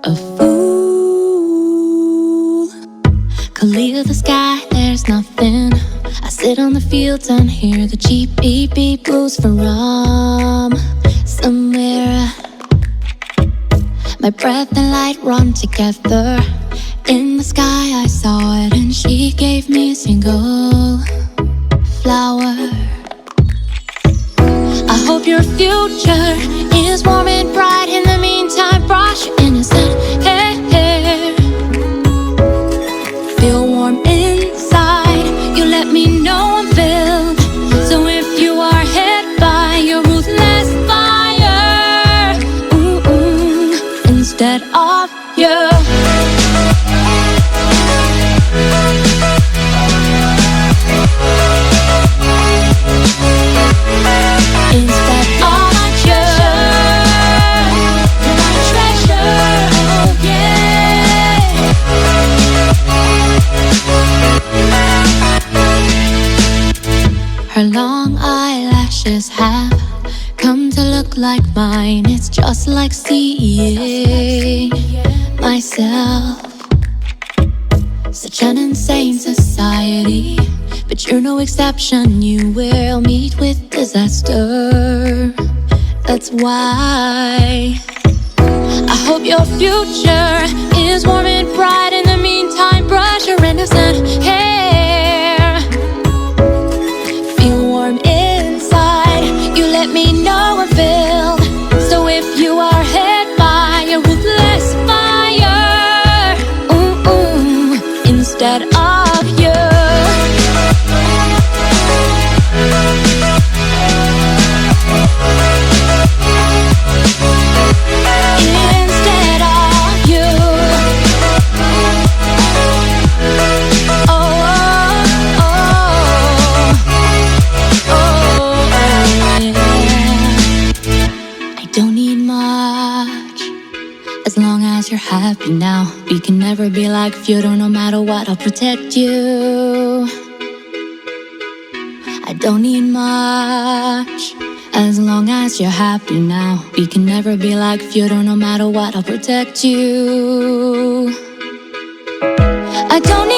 A fool could leave the sky, there's nothing. I sit on the fields and hear the cheap beep beep blues from somewhere. My breath and light run together. In the sky I saw it, and she gave me a single flower. I hope your future is warm and bright. In the meantime, brush your innocent hair. Feel warm inside. You let me know I'm filled. So if you are hit by your ruthless fire, instead of you, instead of you, my treasure, oh yeah. Her long eyelashes have come to look like mine. It's just like seeing myself. Such an insane society, but you're no exception. You will meet with disaster. That's why I hope your future is warm and bright. In the meantime, brush your innocent hair. Feel warm inside. You let me know I'm filled. So if you are hit by a ruthless fire, instead of you, instead of you, oh, oh, oh, yeah. I don't need much, as long as you're happy now. We can never be like feudal, no matter what, I'll protect you. I don't need much, as long as you're happy now. We can never be like feudal, no matter what, I'll protect you. I don't